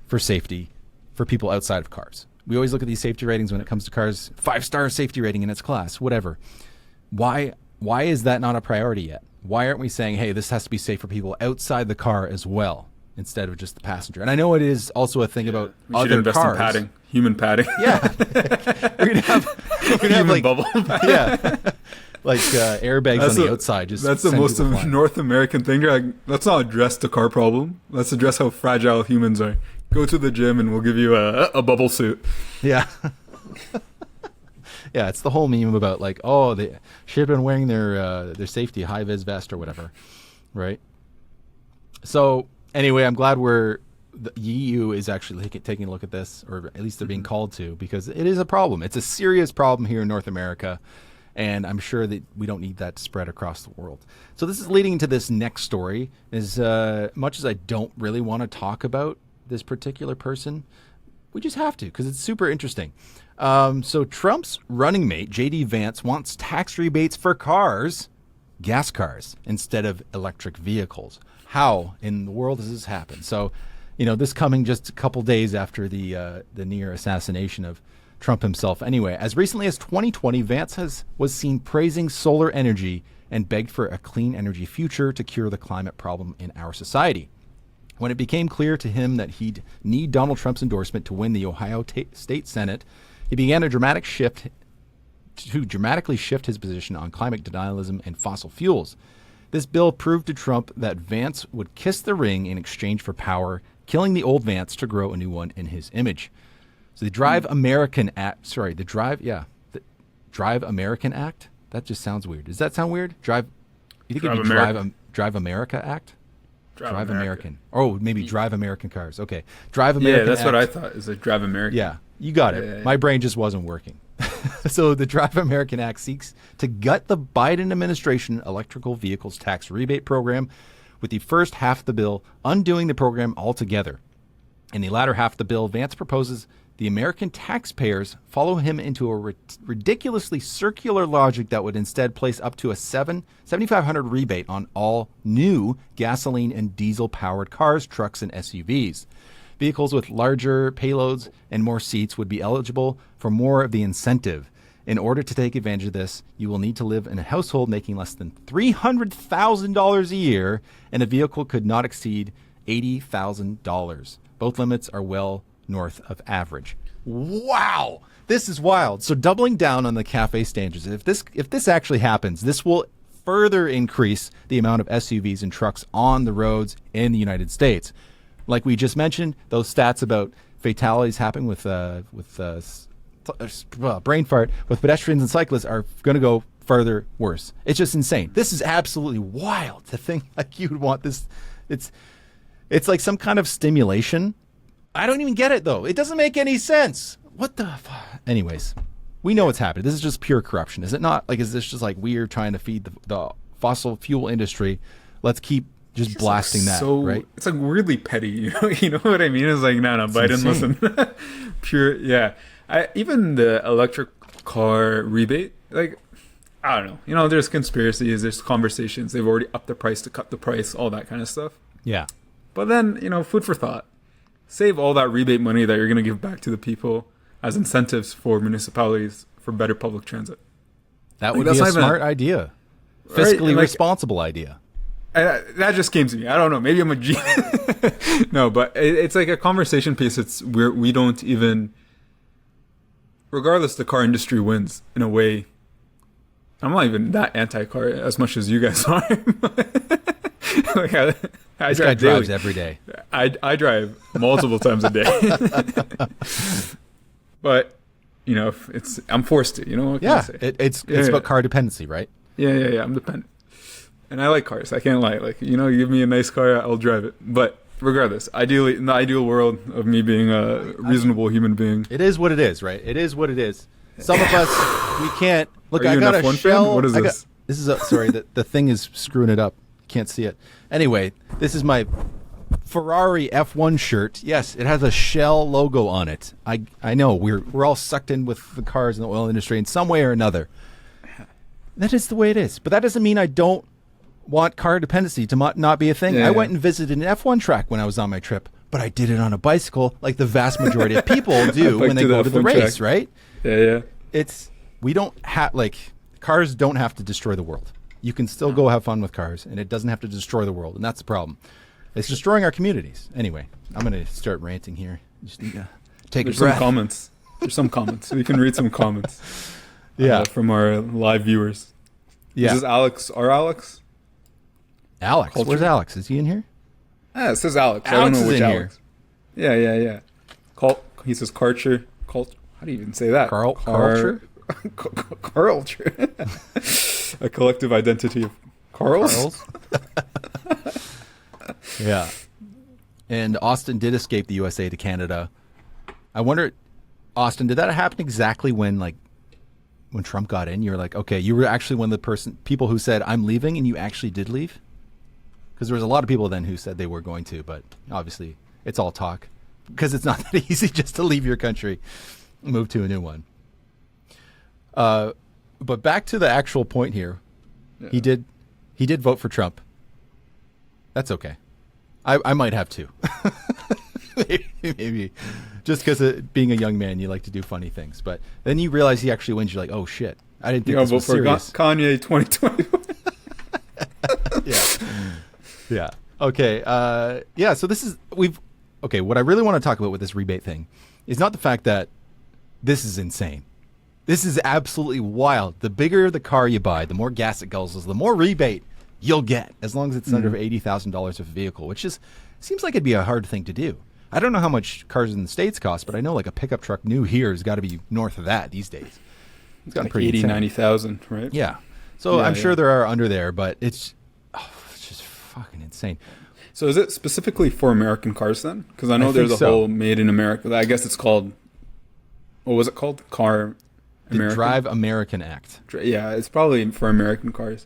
for safety for people outside of cars. We always look at these safety ratings when it comes to cars, 5-star safety rating in its class, whatever. Why is that not a priority yet? Why aren't we saying, hey, this has to be safe for people outside the car as well, instead of just the passenger? And I know it is also a thing about we other should invest cars. In padding, human padding. Yeah, we're gonna have like bubble. Yeah, like airbags on the outside. That's the most North American thing. You're like, let's not address the car problem. Let's address how fragile humans are. Go to the gym and we'll give you a bubble suit. Yeah. Yeah, it's the whole meme about like, oh, they should have been wearing their safety high-vis vest or whatever, right? So anyway, I'm glad the EU is actually taking a look at this, or at least they're being called to, because it is a problem. It's a serious problem here in North America, and I'm sure that we don't need that to spread across the world. So this is leading to this next story. As much as I don't really want to talk about this particular person, we just have to because it's super interesting. So Trump's running mate, J.D. Vance, wants tax rebates for cars, gas cars, instead of electric vehicles. How in the world does this happen? So, this coming just a couple days after the near assassination of Trump himself anyway. As recently as 2020, Vance was seen praising solar energy and begged for a clean energy future to cure the climate problem in our society. When it became clear to him that he'd need Donald Trump's endorsement to win the Ohio State Senate, he began to dramatically shift his position on climate denialism and fossil fuels. This bill proved to Trump that Vance would kiss the ring in exchange for power, killing the old Vance to grow a new one in his image. So the Drive American Act, the Drive American Act? That just sounds weird. Does that sound weird? You think it'd be Drive America Act? Drive American. Oh, maybe Drive American Cars. Okay. Drive American Yeah, that's Act. what I thought, is like Drive American. Yeah, you got it. Yeah. My brain just wasn't working. So the Drive American Act seeks to gut the Biden administration electrical vehicles tax rebate program, with the first half of the bill undoing the program altogether. In the latter half of the bill, Vance proposes the American taxpayers follow him into a ridiculously circular logic that would instead place up to a $7,500 rebate on all new gasoline and diesel-powered cars, trucks, and SUVs. Vehicles with larger payloads and more seats would be eligible for more of the incentive. In order to take advantage of this, you will need to live in a household making less than $300,000 a year, and a vehicle could not exceed $80,000. Both limits are well north of average. Wow, this is wild. So doubling down on the cafe standards. If this actually happens, this will further increase the amount of SUVs and trucks on the roads in the United States. Like we just mentioned, those stats about fatalities happening with brain fart with pedestrians and cyclists are going to go further worse. It's just insane. This is absolutely wild to think like you would want this. It's like some kind of stimulation. I don't even get it, though. It doesn't make any sense. What the Anyways, we know what's happening. This is just pure corruption, is it not? Like, is this just like we're trying to feed the fossil fuel industry? Let's keep just blasting that, right? It's like weirdly petty, you know what I mean? It's like, no, It's Biden, insane. listen. Pure, yeah. Even the electric car rebate, like, I don't know. There's conspiracies, there's conversations. They've already upped the price to cut the price, all that kind of stuff. Yeah. But then, food for thought. Save all that rebate money that you're going to give back to the people as incentives for municipalities for better public transit. That would be a smart idea. Fiscally responsible idea. That just came to me. I don't know. Maybe I'm a genius. No, but it's like a conversation piece. It's where we don't even, regardless, the car industry wins in a way. I'm not even that anti-car as much as you guys are. Like This guy drives every day. I drive multiple times a day. But, I'm forced to, what can I say? It's about car dependency, right? Yeah. I'm dependent. And I like cars. I can't lie. Like, give me a nice car, I'll drive it. But regardless, ideally, in the ideal world of me being a reasonable human being. It is what it is, right? It is what it is. Some of us, we can't. Look, I got a shell. Fan? What is this? This is sorry, the thing is screwing it up. Can't see it. Anyway, this is my Ferrari F1 shirt. Yes, it has a Shell logo on it. I know we're all sucked in with the cars and the oil industry in some way or another. That is the way it is. But that doesn't mean I don't want car dependency to not be a thing. I went and visited an F1 track when I was on my trip, but I did it on a bicycle like the vast majority of people do when they go to the race, right? Yeah. We don't have, cars don't have to destroy the world. You can still go have fun with cars, and it doesn't have to destroy the world, and that's the problem. It's destroying our communities. Anyway, I'm going to start ranting here. Just need to take a breath. There's some comments. We can read some comments from our live viewers. Yeah. Is this Alex? Alex? Alex? Culture? Where's Alex? Is he in here? It says Alex. Alex I don't know is which in Alex. Yeah. He says culture. How do you even say that? Culture? Culture. A collective identity of Carls? Yeah. And Austin did escape the USA to Canada. I wonder, Austin, did that happen exactly when Trump got in? You're like, okay, you were actually one of the people who said, I'm leaving, and you actually did leave? Because there was a lot of people then who said they were going to, but obviously it's all talk. Because it's not that easy just to leave your country and move to a new one. But back to the actual point here. Yeah. He did vote for Trump. That's okay. I might have too. Just because being a young man, you like to do funny things. But then you realize he actually wins. You're like, oh, shit. I didn't think this was serious. Kanye 2020. Yeah. Okay. So this is what I really want to talk about with this rebate thing is not the fact that this is insane. This is absolutely wild. The bigger the car you buy, the more gas it guzzles, the more rebate you'll get, as long as it's under $80,000 of a vehicle, which seems like it'd be a hard thing to do. I don't know how much cars in the States cost, but I know like a pickup truck new here has got to be north of that these days. It's got like 80, 90,000, right? Yeah. So I'm sure there are under there, but it's just fucking insane. So is it specifically for American cars then? Because I know there's a whole made in America. I guess it's called, what was it called? The Drive American Act. Yeah, it's probably for American cars.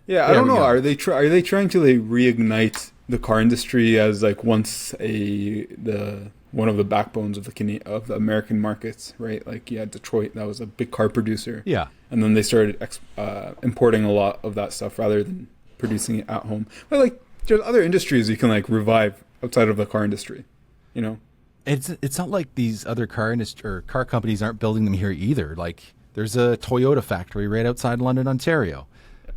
Yeah, I don't know. Are they trying to like reignite the car industry as like once one of the backbones of the American markets, right? Like Detroit, that was a big car producer. Yeah, and then they started importing a lot of that stuff rather than producing it at home. But like there's other industries you can like revive outside of the car industry, you know. It's not like these other car companies aren't building them here either. Like there's a Toyota factory right outside London, Ontario.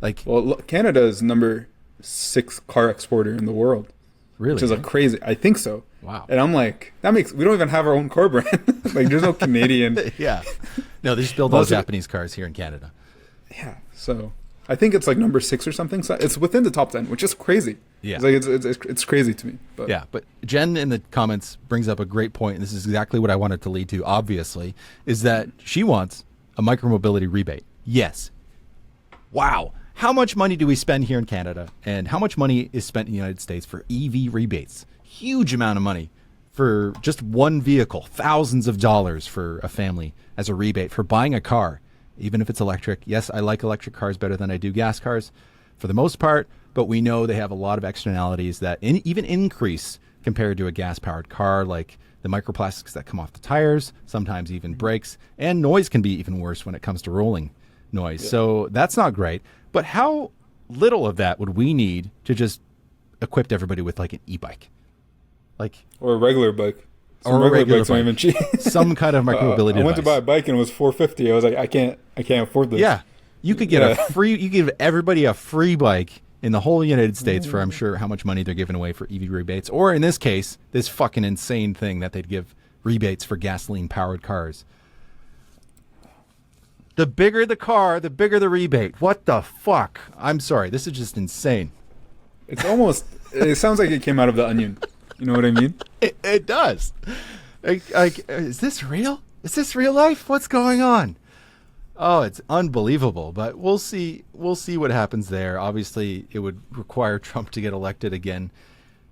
Like, well, Canada is number 6 car exporter in the world. Really? Which is a crazy. I think so. Wow. And I'm like, we don't even have our own car brand. Like there's no Canadian. Yeah. No, they just build all Japanese cars here in Canada. Yeah. So I think it's like number 6 or something. So it's within the top 10, which is crazy. Yeah. It's like it's crazy to me. But. Yeah. But Jen in the comments brings up a great point, and this is exactly what I wanted to lead to, obviously, is that she wants a micromobility rebate. Yes. Wow. How much money do we spend here in Canada, and how much money is spent in the United States for EV rebates? Huge amount of money for just one vehicle, thousands of dollars for a family as a rebate for buying a car, even if it's electric. Yes, I like electric cars better than I do gas cars for the most part, but we know they have a lot of externalities that even increase compared to a gas-powered car, like the microplastics that come off the tires, sometimes even brakes, and noise can be even worse when it comes to rolling noise. Yeah. So that's not great. But how little of that would we need to just equip everybody with like an e-bike? Or a regular bike. Or a regular bikes aren't even cheap. Some kind of micromobility device. I went to buy a bike and it was $450. I was like, I can't afford this. Yeah. You could get you give everybody a free bike in the whole United States for I'm sure how much money they're giving away for EV rebates. Or in this case, this fucking insane thing that they'd give rebates for gasoline powered cars. The bigger the car, the bigger the rebate. What the fuck? I'm sorry. This is just insane. It sounds like it came out of The Onion. You know what I mean? It does. Is this real? Is this real life? What's going on? Oh, it's unbelievable. But we'll see. We'll see what happens there. Obviously, it would require Trump to get elected again.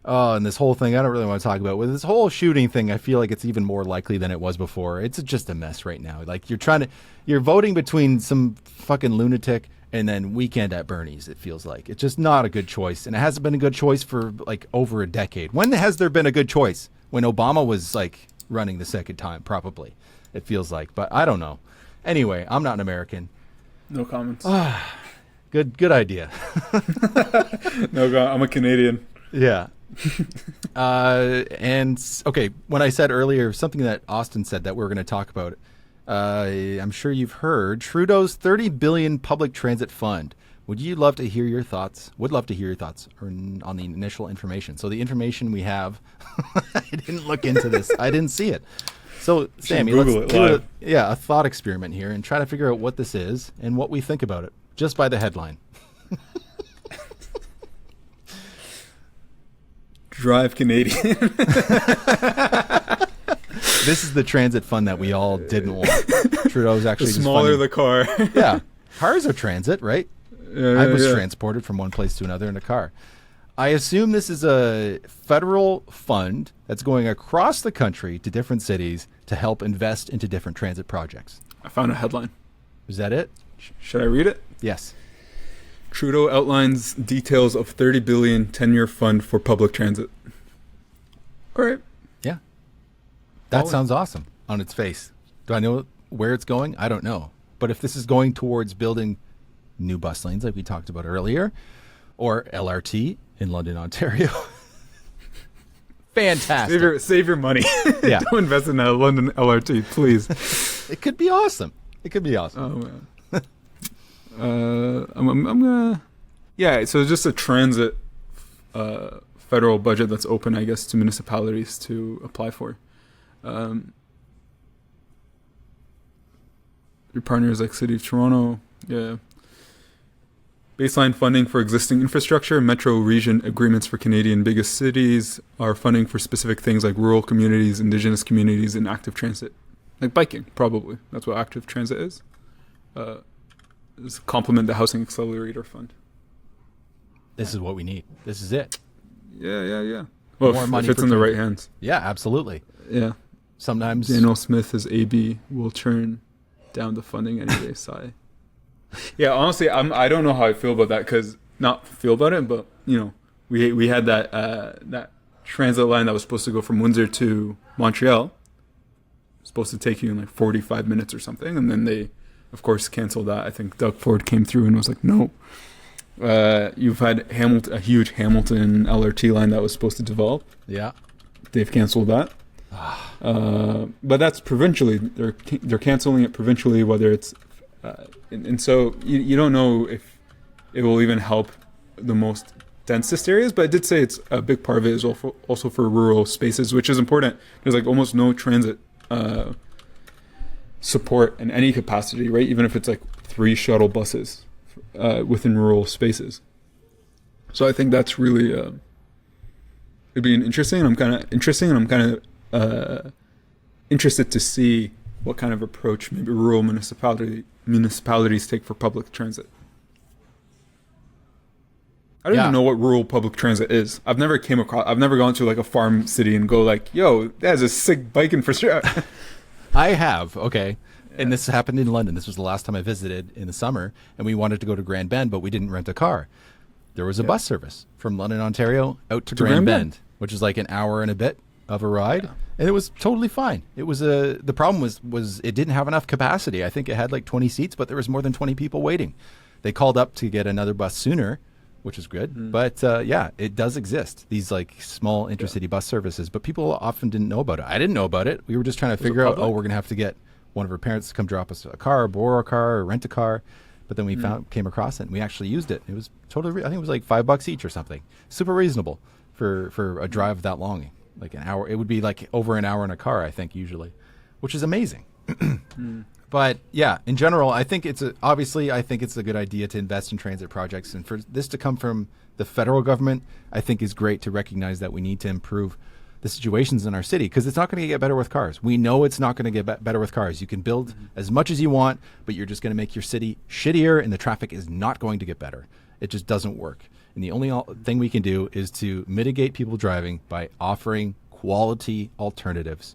Oh, and this whole thing, I don't really want to talk about. With this whole shooting thing, I feel like it's even more likely than it was before. It's just a mess right now. Like you're voting between some fucking lunatic and then Weekend at Bernie's, it feels like. It's just not a good choice. And it hasn't been a good choice for like over a decade. When has there been a good choice? When Obama was like running the second time, probably, it feels like. But I don't know. Anyway, I'm not an American. No comments. Good idea. No, I'm a Canadian. Yeah. And okay, when I said earlier something that Austin said that we were going to talk about, I'm sure you've heard Trudeau's $30 billion public transit fund. Would you love to hear your thoughts? Would love to hear your thoughts on the initial information. So the information we have, I didn't look into this. I didn't see it. So Sammy, let's do a thought experiment here and try to figure out what this is and what we think about it just by the headline. Drive Canadian. This is the transit fund that we all didn't want. Trudeau's actually the smaller the car. Yeah. Cars are transit, right? Yeah, I was transported from one place to another in a car. I assume this is a federal fund that's going across the country to different cities to help invest into different transit projects. I found a headline. Is that it? Should I read it? Yes. Trudeau outlines details of $30 billion 10-year fund for public transit. All right. Yeah. That sounds awesome on its face. Do I know where it's going? I don't know. But if this is going towards building new bus lanes like we talked about earlier, or LRT in London, Ontario, fantastic. Save your money. Yeah. Don't invest in a London LRT, please. It could be awesome. Oh man. I'm gonna. Yeah. So just a transit federal budget that's open, I guess, to municipalities to apply for. Your partners like City of Toronto, yeah. Baseline funding for existing infrastructure, metro region agreements for Canadian biggest cities are funding for specific things like rural communities, indigenous communities, and active transit. Like biking, probably. That's what active transit is. Complement the Housing Accelerator Fund. This is what we need. This is it. Yeah. Well, More if money it's for in the transit. right hands. Yeah, absolutely. Yeah. Sometimes Daniel Smith as AB will turn down the funding anyway. Sigh. Yeah, honestly, I don't know how I feel about that because not feel about it, but we had that transit line that was supposed to go from Windsor to Montreal. Supposed to take you in like 45 minutes or something, and then they, of course, canceled that. I think Doug Ford came through and was like, "No, you've had a huge Hamilton LRT line that was supposed to develop. Yeah, they've canceled that." But that's provincially. They're canceling it provincially, whether it's and so you don't know if it will even help the most densest areas. But I did say it's a big part of it is also for rural spaces, which is important. There's like almost no transit support in any capacity, right? Even if it's like 3 shuttle buses within rural spaces. So I think that's really it'd be interesting. I'm kind of interested to see what kind of approach maybe rural municipalities take for public transit. I don't even know what rural public transit is. I've never gone to like a farm city and go like, yo, that's a sick bike infrastructure. I have. Okay. Yeah. And this happened in London. This was the last time I visited in the summer, and we wanted to go to Grand Bend, but we didn't rent a car. There was a bus service from London, Ontario out to Grand Bend, which is like an hour and a bit of a ride. Yeah. And it was totally fine. It was the problem was it didn't have enough capacity. I think it had like 20 seats, but there was more than 20 people waiting. They called up to get another bus sooner, which is good. But yeah, it does exist, these like small intercity bus services, but people often didn't know about it. I didn't know about it. We were just trying to figure out, we're going to have to get one of our parents to come drop us a car, or borrow a car, or rent a car. But then we came across it, and we actually used it. It was totally, I think it was like $5 each or something. Super reasonable for a drive that long. Like an hour, it would be like over an hour in a car, I think, usually, which is amazing. But yeah, in general, I think it's a good idea to invest in transit projects, and for this to come from the federal government, I think is great to recognize that we need to improve the situations in our city, because it's not going to get better with cars. We know it's not going to get better with cars. You can build as much as you want, but you're just going to make your city shittier, and the traffic is not going to get better. It just doesn't work. And the only thing we can do is to mitigate people driving by offering quality alternatives.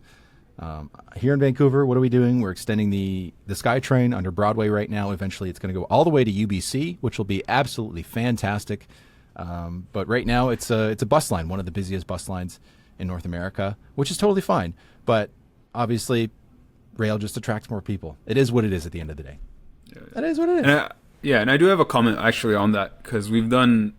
Here in Vancouver, what are we doing? We're extending the SkyTrain under Broadway right now. Eventually, it's going to go all the way to UBC, which will be absolutely fantastic. But right now, it's a bus line, one of the busiest bus lines in North America, which is totally fine. But obviously, rail just attracts more people. It is what it is at the end of the day. Yeah. That is what it is. And I do have a comment actually on that, because we've done...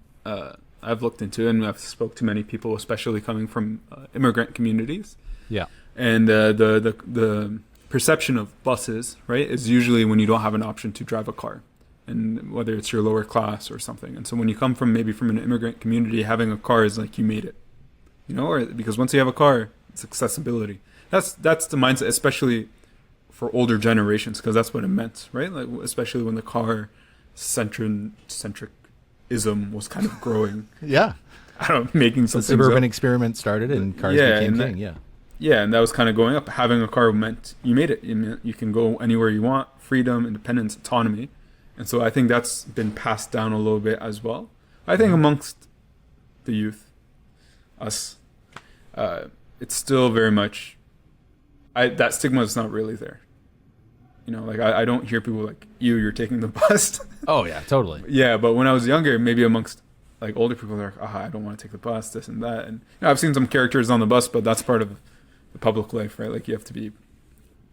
I've looked into it, and I've spoke to many people, especially coming from immigrant communities. Yeah. And the perception of buses, right, is usually when you don't have an option to drive a car, and whether it's your lower class or something. And so when you come from an immigrant community, having a car is like you made it, or because once you have a car, it's accessibility. That's the mindset, especially for older generations, because that's what it meant, right? Like especially when the car centric was kind of growing. Yeah. I don't know, making some the suburban experiment started and cars became king. Yeah, and that was kind of going up. Having a car meant you made it. You can go anywhere you want, freedom, independence, autonomy. And so I think that's been passed down a little bit as well. I think amongst the youth, us, it's still very much, that stigma is not really there. Like I don't hear people like, you're taking the bus. Oh yeah, totally. Yeah, but when I was younger, maybe amongst like older people, they're like, I don't want to take the bus, this and that. And I've seen some characters on the bus, but that's part of the public life, right? Like you have to be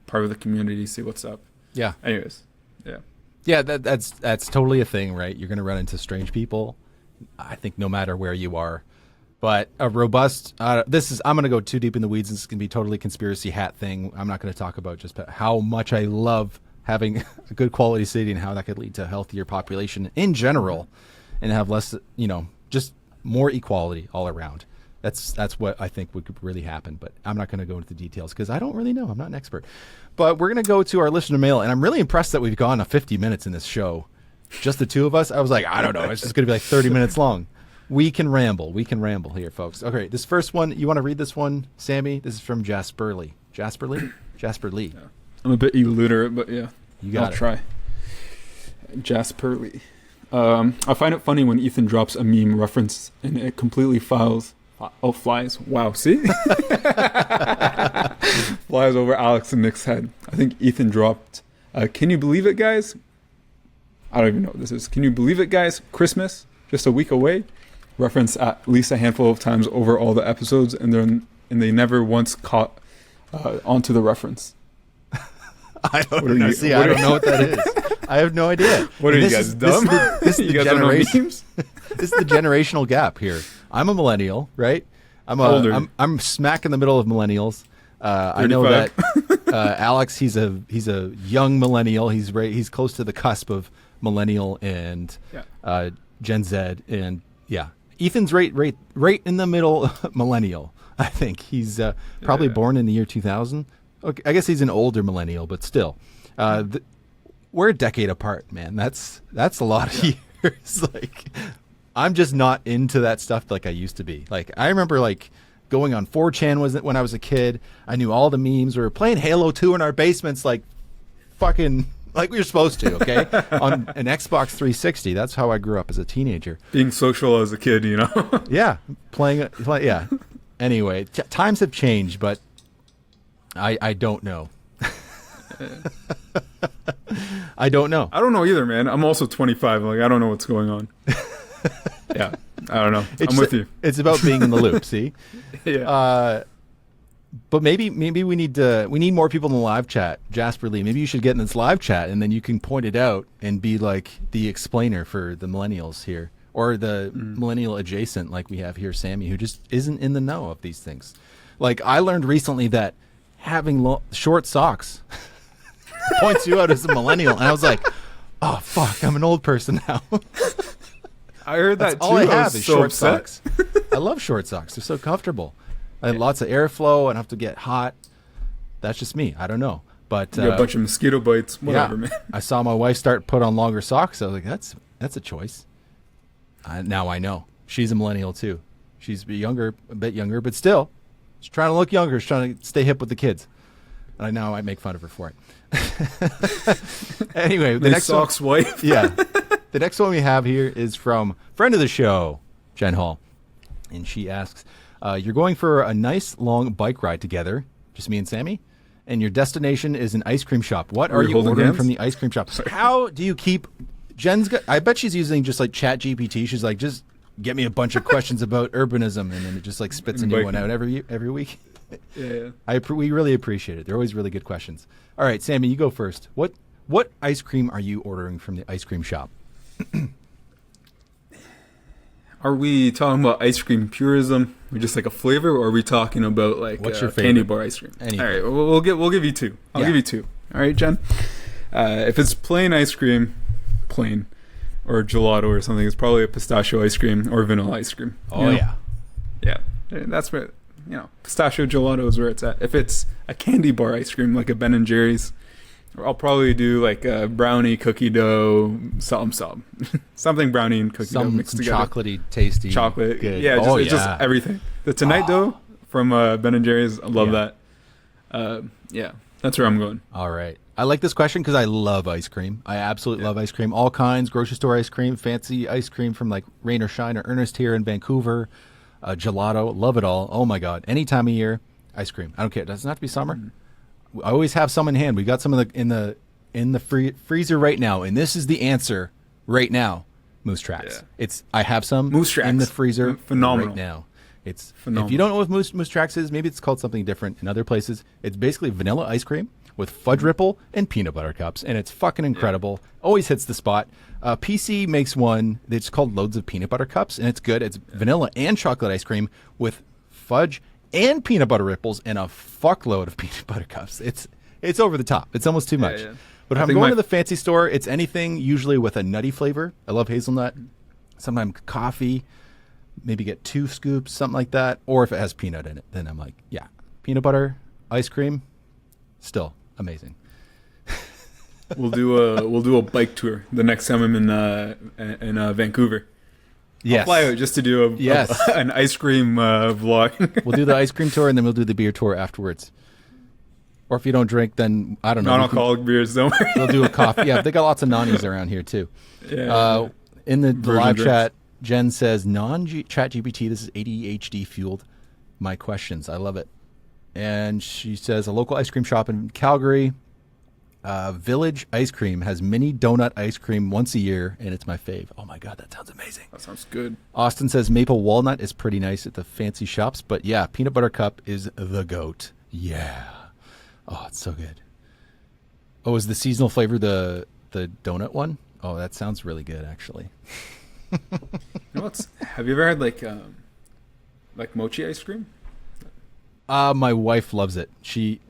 part of the community, see what's up. Yeah. Anyways, yeah. Yeah, that's totally a thing, right? You're going to run into strange people. I think no matter where you are, But a robust, I'm going to go too deep in the weeds. This is going to be totally conspiracy hat thing. I'm not going to talk about just how much I love having a good quality city and how that could lead to a healthier population in general and have less, just more equality all around. That's what I think would really happen. But I'm not going to go into the details because I don't really know. I'm not an expert. But we're going to go to our listener mail. And I'm really impressed that we've gone 50 minutes in this show. Just the two of us. I was like, I don't know. It's just going to be like 30 minutes long. We can ramble. We can ramble here, folks. Okay, this first one, you want to read this one, Sammy? This is from Jasperly. Jasperly? Jasperly. Yeah. I'm a bit illiterate, but yeah. I'll try. Jasperly. I find it funny when Ethan drops a meme reference and it completely flies. Wow, see? Flies over Alex and Nick's head. I think Ethan dropped, can you believe it, guys? I don't even know what this is. Can you believe it, guys? Christmas? Just a week away? Reference at least a handful of times over all the episodes, and they never once caught onto the reference. I don't know. I don't know what that is. I have no idea. What are you guys, dumb? This is you guys don't know memes? This is the generational gap here. I'm a millennial, right? Older. I'm smack in the middle of millennials. I know that Alex, he's a young millennial. He's close to the cusp of millennial and Gen Z, and Ethan's right in the middle millennial. I think he's probably born in the year 2000. Okay, I guess he's an older millennial, but still, we're a decade apart, man. That's a lot of years. Like, I'm just not into that stuff like I used to be. Like, I remember going on 4chan when I was a kid. I knew all the memes. We were playing Halo 2 in our basements, like fucking. Like we were supposed to, okay? On an Xbox 360. That's how I grew up as a teenager. Being social as a kid, Yeah. Playing, yeah. Anyway, times have changed, but I don't know. I don't know. I don't know either, man. I'm also 25. Like, I don't know what's going on. Yeah. I don't know. I'm with you. It's about being in the loop, see? Yeah. But maybe we need more people in the live chat. Jasper Lee, maybe you should get in this live chat and then you can point it out and be like the explainer for the millennials here, or the millennial adjacent like we have here, Sammy, who just isn't in the know of these things. Like, I learned recently that having short socks points you out as a millennial, and I was like, oh fuck, I'm an old person now. I heard that That's too. all I have is short upset. socks. I love short socks. They're so comfortable. I have lots of airflow. I don't have to get hot. That's just me. I don't know. But you got a bunch of mosquito bites. Whatever, man. I saw my wife put on longer socks. I was like, that's a choice. Now I know. She's a millennial too. She's a bit younger, but still, she's trying to look younger. She's trying to stay hip with the kids. And now I make fun of her for it. Anyway, the next socks wife. Yeah. The next one we have here is from friend of the show, Jen Hall. And she asks, you're going for a nice long bike ride together, just me and Sammy, and your destination is an ice cream shop. What are you ordering from the ice cream shop? How do you keep... I bet she's using just like Chat GPT. She's like, just get me a bunch of questions about urbanism, and then it just like spits a new one out every week. Yeah. We really appreciate it. They're always really good questions. All right, Sammy, you go first. What ice cream are you ordering from the ice cream shop? Are we talking about ice cream purism, or just like a flavor, or are we talking about like what's your favorite candy bar ice cream? Anything. All right, we'll give you two. I'll give you two. All right, Jen. If it's plain ice cream, or gelato or something, it's probably a pistachio ice cream or vanilla ice cream. Yeah. That's where pistachio gelato is where it's at. If it's a candy bar ice cream, like a Ben and Jerry's, I'll probably do like a brownie cookie dough something brownie and cookie dough mixed together. Chocolatey, tasty, chocolate. Good. Yeah, just everything. The Tonight dough from Ben and Jerry's. I love that. That's where I'm going. All right. I like this question because I love ice cream. I absolutely love ice cream. All kinds, grocery store ice cream, fancy ice cream from like Rain or Shine or Ernest here in Vancouver, gelato, love it all. Oh my God. Any time of year, ice cream. I don't care. It doesn't have to be summer. I always have some in hand. We got some in the freezer right now, and this is the answer right now. Moose Tracks. Yeah. I have some Moose Tracks in the freezer phenomenal right now. It's phenomenal. If you don't know what Moose Tracks is, maybe it's called something different in other places. It's basically vanilla ice cream with fudge ripple and peanut butter cups, and it's fucking incredible. Always hits the spot. PC makes one that's called Loads of Peanut Butter Cups, and it's good. It's vanilla and chocolate ice cream with fudge and peanut butter ripples and a fuckload of peanut butter cups. It's over the top. It's almost too much. Yeah. But if I'm going to the fancy store, it's anything usually with a nutty flavor. I love hazelnut. Sometimes coffee. Maybe get 2 scoops, something like that. Or if it has peanut in it, then I'm like, yeah, peanut butter, ice cream, still amazing. We'll do a bike tour the next time I'm in Vancouver. Yes. I'll fly out just to do an ice cream vlog. We'll do the ice cream tour, and then we'll do the beer tour afterwards. Or if you don't drink, then I don't know. Non-alcoholic beers, don't worry. We'll do a coffee. Yeah, they got lots of nannies around here too. Yeah. In the live drinks. chat, Jen says, non-chat GPT, this is ADHD fueled my questions. I love it. And she says, a local ice cream shop in Calgary, Village Ice Cream, has mini donut ice cream once a year, and it's my fave. Oh my God, that sounds amazing. That sounds good. Austin says, maple walnut is pretty nice at the fancy shops, but yeah, peanut butter cup is the goat. Yeah. Oh, it's so good. Oh, is the seasonal flavor the donut one? Oh, that sounds really good, actually. You know what's? Have you ever had like mochi ice cream? My wife loves it.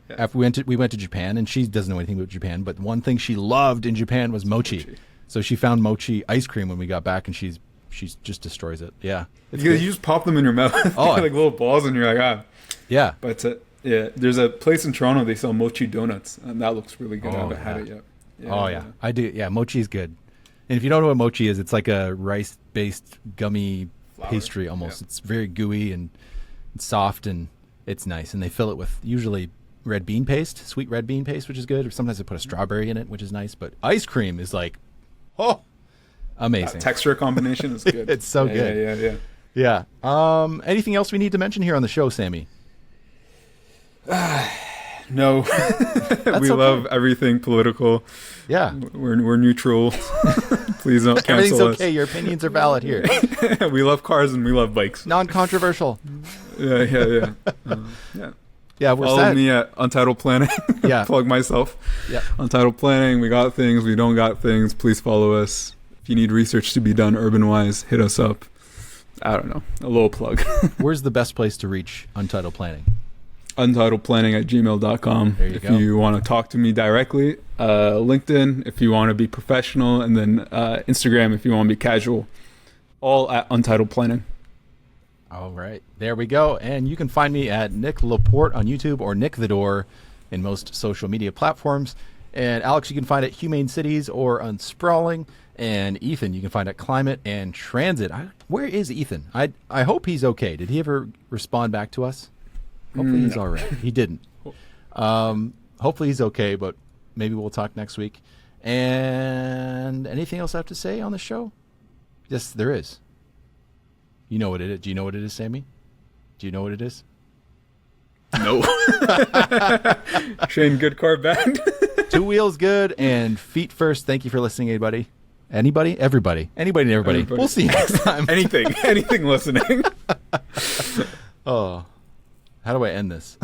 After we went to Japan, and she doesn't know anything about Japan, but one thing she loved in Japan was mochi. So she found mochi ice cream when we got back, and she just destroys it. Yeah, You just pop them in your mouth. Oh, like little balls, and you're like, yeah. But there's a place in Toronto, they sell mochi donuts, and that looks really good. I haven't had it yet. Yeah. I do. Yeah, mochi is good. And if you don't know what mochi is, it's like a rice-based gummy pastry almost. Yeah. It's very gooey and soft, and it's nice. And they fill it with usually red bean paste, sweet red bean paste, which is good. Or sometimes they put a strawberry in it, which is nice. But ice cream is like, amazing. Texture combination is good. It's so good. Yeah. Anything else we need to mention here on the show, Sammy? No. We love everything political. Yeah. We're neutral. Please don't cancel Everything's us. okay. Your opinions are valid here. We love cars and we love bikes. Non-controversial. Yeah. Yeah, we're Follow me at Untitled Planning. Yeah. Plug myself. Yeah. Untitled Planning. We got things. We don't got things. Please follow us. If you need research to be done urban-wise, hit us up. I don't know. A little plug. Where's the best place to reach Untitled Planning? untitledplanning@gmail.com. There you if go. you want to talk to me directly, LinkedIn if you want to be professional, and then Instagram if you want to be casual. All at Untitled Planning. All right. There we go. And you can find me at Nick Laporte on YouTube or Nick the Door in most social media platforms. And Alex, you can find at Humane Cities or Unsprawling. And Ethan, you can find at Climate and Transit. Where is Ethan? I hope he's okay. Did he ever respond back to us? Hopefully he's all right. He didn't. Hopefully he's okay, but maybe we'll talk next week. And anything else I have to say on the show? Yes, there is. You know what it is. Do you know what it is, Sammy? Do you know what it is? No. Shane, good car band. 2 wheels good and feet first. Thank you for listening, anybody. Anybody? Everybody. Anybody and everybody. We'll see you next time. Anything listening. Oh. How do I end this?